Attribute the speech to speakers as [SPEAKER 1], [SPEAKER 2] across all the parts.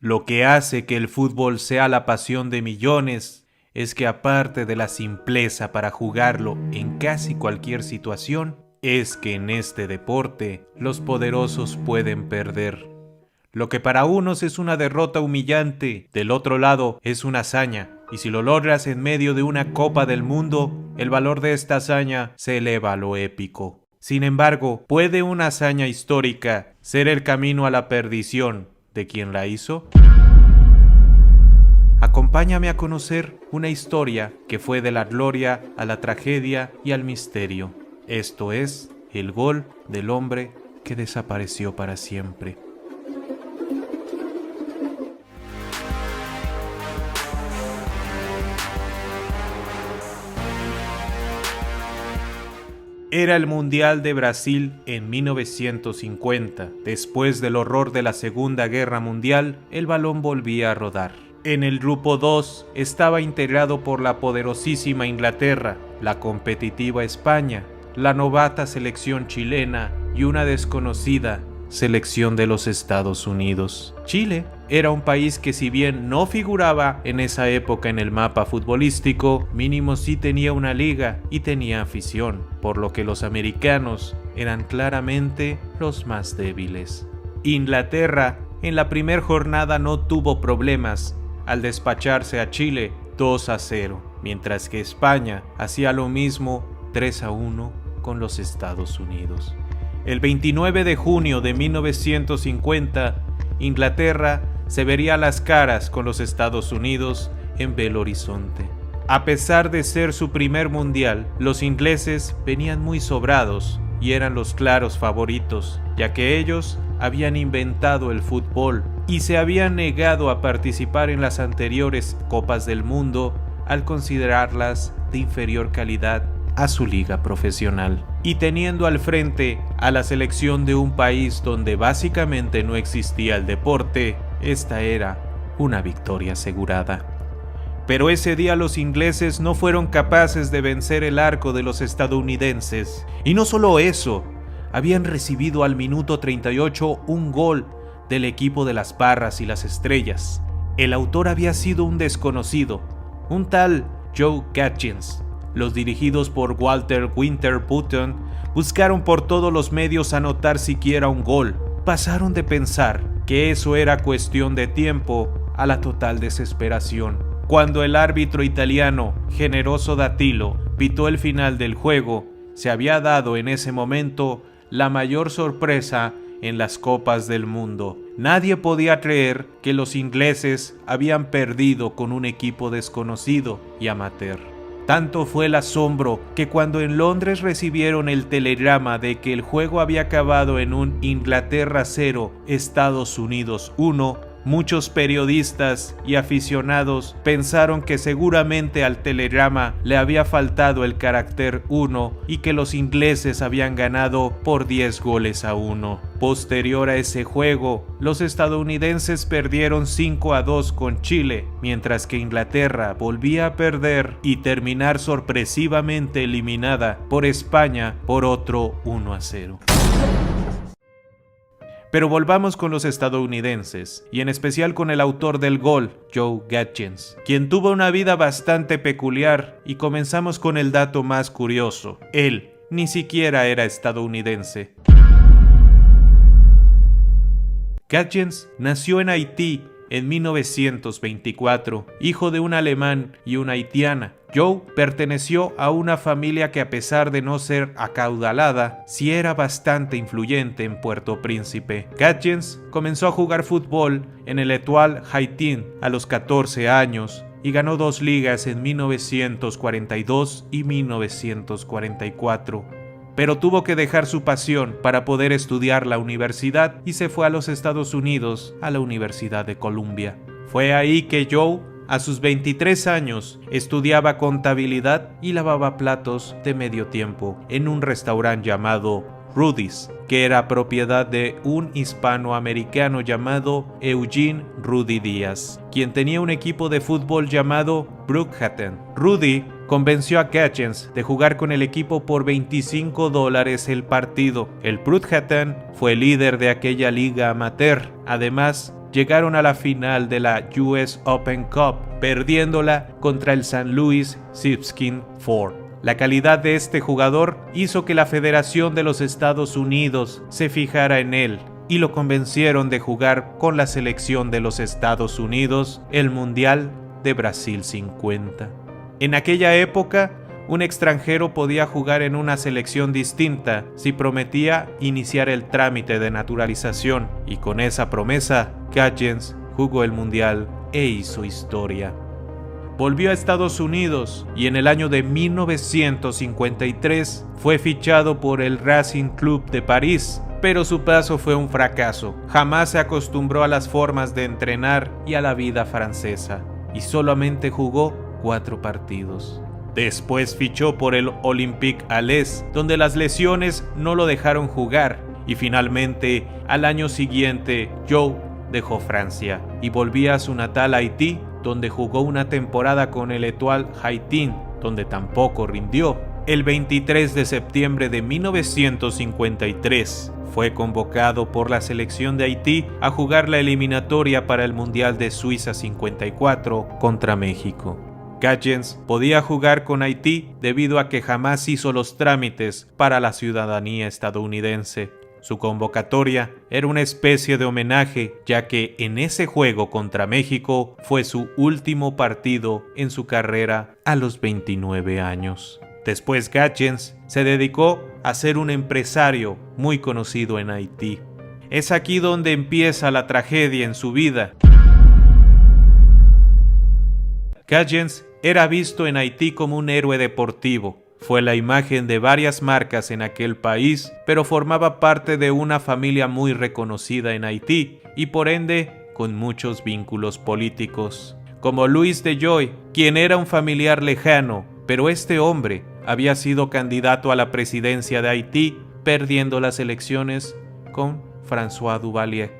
[SPEAKER 1] Lo que hace que el fútbol sea la pasión de millones es que, aparte de la simpleza para jugarlo en casi cualquier situación, es que en este deporte los poderosos pueden perder. Lo que para unos es una derrota humillante, del otro lado es una hazaña, y si lo logras en medio de una Copa del Mundo, el valor de esta hazaña se eleva a lo épico. Sin embargo, ¿puede una hazaña histórica ser el camino a la perdición de quien la hizo? Acompáñame a conocer una historia que fue de la gloria a la tragedia y al misterio. Esto es el gol del hombre que desapareció para siempre. Era el Mundial de Brasil en 1950. Después del horror de la Segunda Guerra Mundial, el balón volvía a rodar. En el grupo 2 estaba integrado por la poderosísima Inglaterra, la competitiva España, la novata selección chilena y una desconocida selección de los Estados Unidos. Chile era un país que, si bien no figuraba en esa época en el mapa futbolístico, mínimo sí tenía una liga y tenía afición, por lo que los americanos eran claramente los más débiles. Inglaterra en la primera jornada no tuvo problemas al despacharse a Chile 2-0, mientras que España hacía lo mismo 3-1 con los Estados Unidos. El 29 de junio de 1950, Inglaterra se vería las caras con los Estados Unidos en Belo Horizonte. A pesar de ser su primer mundial, los ingleses venían muy sobrados y eran los claros favoritos, ya que ellos habían inventado el fútbol y se habían negado a participar en las anteriores Copas del Mundo al considerarlas de inferior calidad a su liga profesional. Y teniendo al frente a la selección de un país donde básicamente no existía el deporte, esta era una victoria asegurada. Pero ese día los ingleses no fueron capaces de vencer el arco de los estadounidenses. Y no solo eso, habían recibido al minuto 38 un gol del equipo de las Barras y las Estrellas. El autor había sido un desconocido, un tal Joe Gatchins. Los dirigidos por Walter Winterbottom buscaron por todos los medios anotar siquiera un gol. Pasaron de pensar que eso era cuestión de tiempo a la total desesperación. Cuando el árbitro italiano Generoso Dattilo pitó el final del juego, se había dado en ese momento la mayor sorpresa en las Copas del Mundo. Nadie podía creer que los ingleses habían perdido con un equipo desconocido y amateur. Tanto fue el asombro que cuando en Londres recibieron el telegrama de que el juego había acabado en un Inglaterra 0, Estados Unidos 1, muchos periodistas y aficionados pensaron que seguramente al telegrama le había faltado el carácter 1 y que los ingleses habían ganado por 10-1. Posterior a ese juego, los estadounidenses perdieron 5-2 con Chile, mientras que Inglaterra volvía a perder y terminar sorpresivamente eliminada por España por otro 1-0. Pero volvamos con los estadounidenses, y en especial con el autor del gol, Joe Gatchins, quien tuvo una vida bastante peculiar, y comenzamos con el dato más curioso. Él ni siquiera era estadounidense. Gatchins nació en Haití en 1924, hijo de un alemán y una haitiana. Joe perteneció a una familia que, a pesar de no ser acaudalada, sí era bastante influyente en Puerto Príncipe. Gatchins comenzó a jugar fútbol en el Etoile Haïtien a los 14 años y ganó 2 ligas en 1942 y 1944. Pero tuvo que dejar su pasión para poder estudiar la universidad y se fue a los Estados Unidos, a la Universidad de Columbia. Fue ahí que Joe, a sus 23 años, estudiaba contabilidad y lavaba platos de medio tiempo en un restaurante llamado Rudy's, que era propiedad de un hispanoamericano llamado Eugene Rudy Díaz, quien tenía un equipo de fútbol llamado Brookhaven. Rudy convenció a Gatchins de jugar con el equipo por $25 el partido. El Brookhaven fue líder de aquella liga amateur. Además, llegaron a la final de la US Open Cup, perdiéndola contra el St. Louis Sheepskin Ford. La calidad de este jugador hizo que la Federación de los Estados Unidos se fijara en él y lo convencieron de jugar con la selección de los Estados Unidos el Mundial de Brasil 50. En aquella época, un extranjero podía jugar en una selección distinta si prometía iniciar el trámite de naturalización, y con esa promesa, Gadjens jugó el Mundial e hizo historia. Volvió a Estados Unidos y en el año de 1953 fue fichado por el Racing Club de París, pero su paso fue un fracaso. Jamás se acostumbró a las formas de entrenar y a la vida francesa, y solamente jugó 4 partidos. Después fichó por el Olympique Alès, donde las lesiones no lo dejaron jugar, y finalmente, al año siguiente, Joe dejó Francia y volvía a su natal Haití, donde jugó una temporada con el Étoile Haïtien, donde tampoco rindió. El 23 de septiembre de 1953 fue convocado por la selección de Haití a jugar la eliminatoria para el Mundial de Suiza 54 contra México. Gadjens podía jugar con Haití debido a que jamás hizo los trámites para la ciudadanía estadounidense. Su convocatoria era una especie de homenaje, ya que en ese juego contra México fue su último partido en su carrera a los 29 años. Después Gadjens se dedicó a ser un empresario muy conocido en Haití. Es aquí donde empieza la tragedia en su vida. Gadjens era visto en Haití como un héroe deportivo. Fue la imagen de varias marcas en aquel país, pero formaba parte de una familia muy reconocida en Haití y por ende con muchos vínculos políticos. Como Louis de Joy, quien era un familiar lejano, pero este hombre había sido candidato a la presidencia de Haití, perdiendo las elecciones con François Duvalier.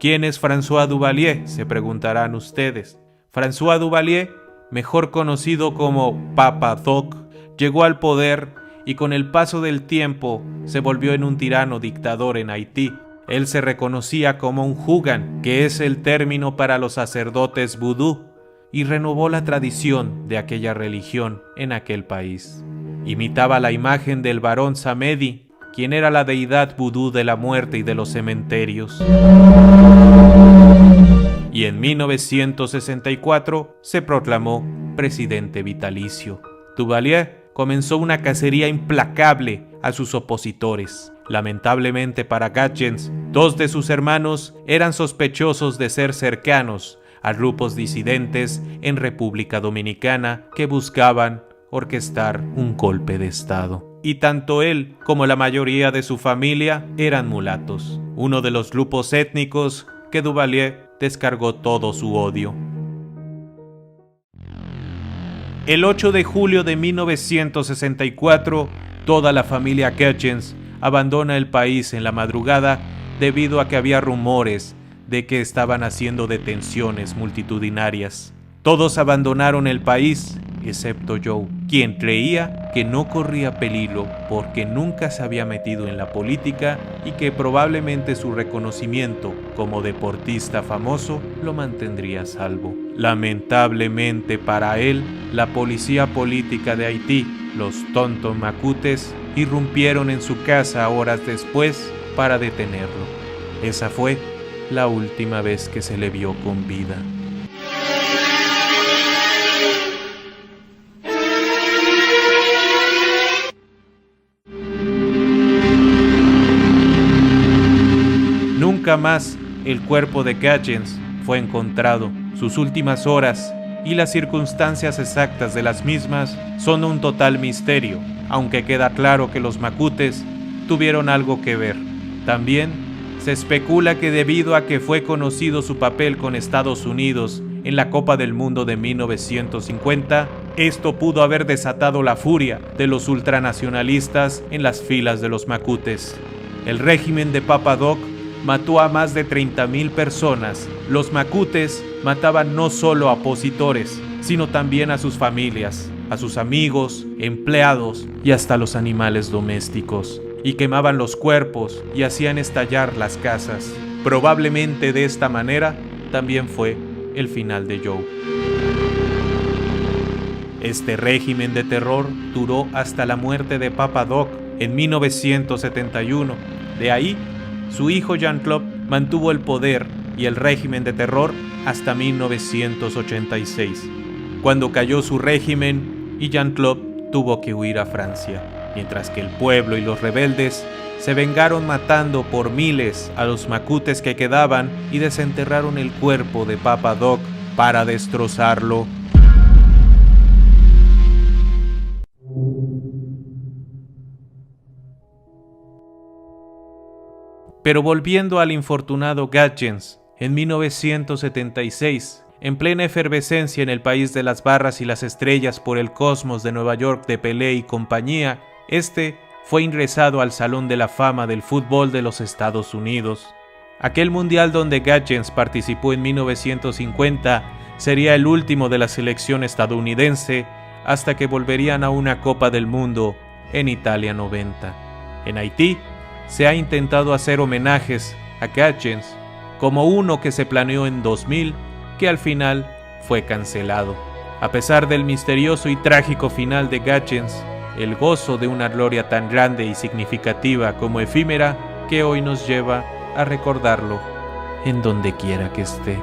[SPEAKER 1] ¿Quién es François Duvalier?, se preguntarán ustedes. François Duvalier, mejor conocido como Papa Doc, llegó al poder y con el paso del tiempo se volvió en un tirano dictador en Haití. Él se reconocía como un Hugan, que es el término para los sacerdotes vudú, y renovó la tradición de aquella religión en aquel país. Imitaba la imagen del barón Samedi, quien era la deidad vudú de la muerte y de los cementerios. Y en 1964 se proclamó presidente vitalicio. Duvalier comenzó una cacería implacable a sus opositores. Lamentablemente para Gadjens, 2 de sus hermanos eran sospechosos de ser cercanos a grupos disidentes en República Dominicana que buscaban orquestar un golpe de estado. Y tanto él como la mayoría de su familia eran mulatos, uno de los grupos étnicos que Duvalier descargó todo su odio. El 8 de julio de 1964, toda la familia Gadjens abandona el país en la madrugada debido a que había rumores de que estaban haciendo detenciones multitudinarias. Todos abandonaron el país, excepto Joe, quien creía que no corría peligro porque nunca se había metido en la política y que probablemente su reconocimiento como deportista famoso lo mantendría a salvo. Lamentablemente para él, la policía política de Haití, los Tonton Macutes, irrumpieron en su casa horas después para detenerlo. Esa fue la última vez que se le vio con vida. Nunca más el cuerpo de Gadjens fue encontrado. Sus últimas horas y las circunstancias exactas de las mismas son un total misterio, aunque queda claro que los Macutes tuvieron algo que ver. También se especula que debido a que fue conocido su papel con Estados Unidos en la Copa del Mundo de 1950, esto pudo haber desatado la furia de los ultranacionalistas en las filas de los Macutes. El régimen de Papa Doc mató a más de 30,000 personas. Los Macutes mataban no solo a opositores, sino también a sus familias, a sus amigos, empleados y hasta los animales domésticos. Y quemaban los cuerpos y hacían estallar las casas. Probablemente de esta manera también fue el final de Joe. Este régimen de terror duró hasta la muerte de Papa Doc en 1971. De ahí, su hijo Jean-Claude mantuvo el poder y el régimen de terror hasta 1986, cuando cayó su régimen y Jean-Claude tuvo que huir a Francia, mientras que el pueblo y los rebeldes se vengaron matando por miles a los macutes que quedaban y desenterraron el cuerpo de Papa Doc para destrozarlo. Pero volviendo al infortunado Gatchens, en 1976, en plena efervescencia en el país de las barras y las estrellas por el Cosmos de Nueva York de Pelé y compañía, este fue ingresado al Salón de la Fama del Fútbol de los Estados Unidos. Aquel mundial donde Gatchens participó en 1950 sería el último de la selección estadounidense hasta que volverían a una Copa del Mundo en Italia 90. En Haití se ha intentado hacer homenajes a Gatchens, como uno que se planeó en 2000, que al final fue cancelado. A pesar del misterioso y trágico final de Gatchens, el gozo de una gloria tan grande y significativa como efímera que hoy nos lleva a recordarlo en donde quiera que esté.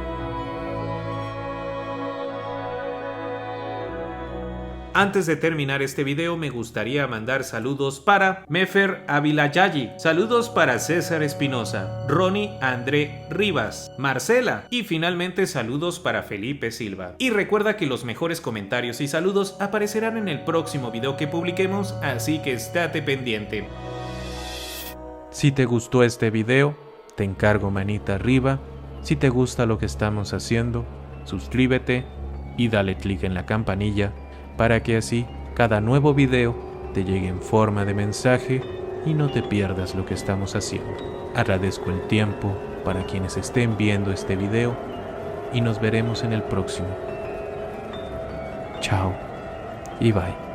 [SPEAKER 1] Antes de terminar este video me gustaría mandar saludos para Mefer Avilayayi, saludos para César Espinosa, Ronnie André Rivas, Marcela y finalmente saludos para Felipe Silva. Y recuerda que los mejores comentarios y saludos aparecerán en el próximo video que publiquemos, así que estate pendiente. Si te gustó este video, te encargo manita arriba. Si te gusta lo que estamos haciendo, suscríbete y dale click en la campanilla para que así cada nuevo video te llegue en forma de mensaje y no te pierdas lo que estamos haciendo. Agradezco el tiempo para quienes estén viendo este video y nos veremos en el próximo. Chao y bye.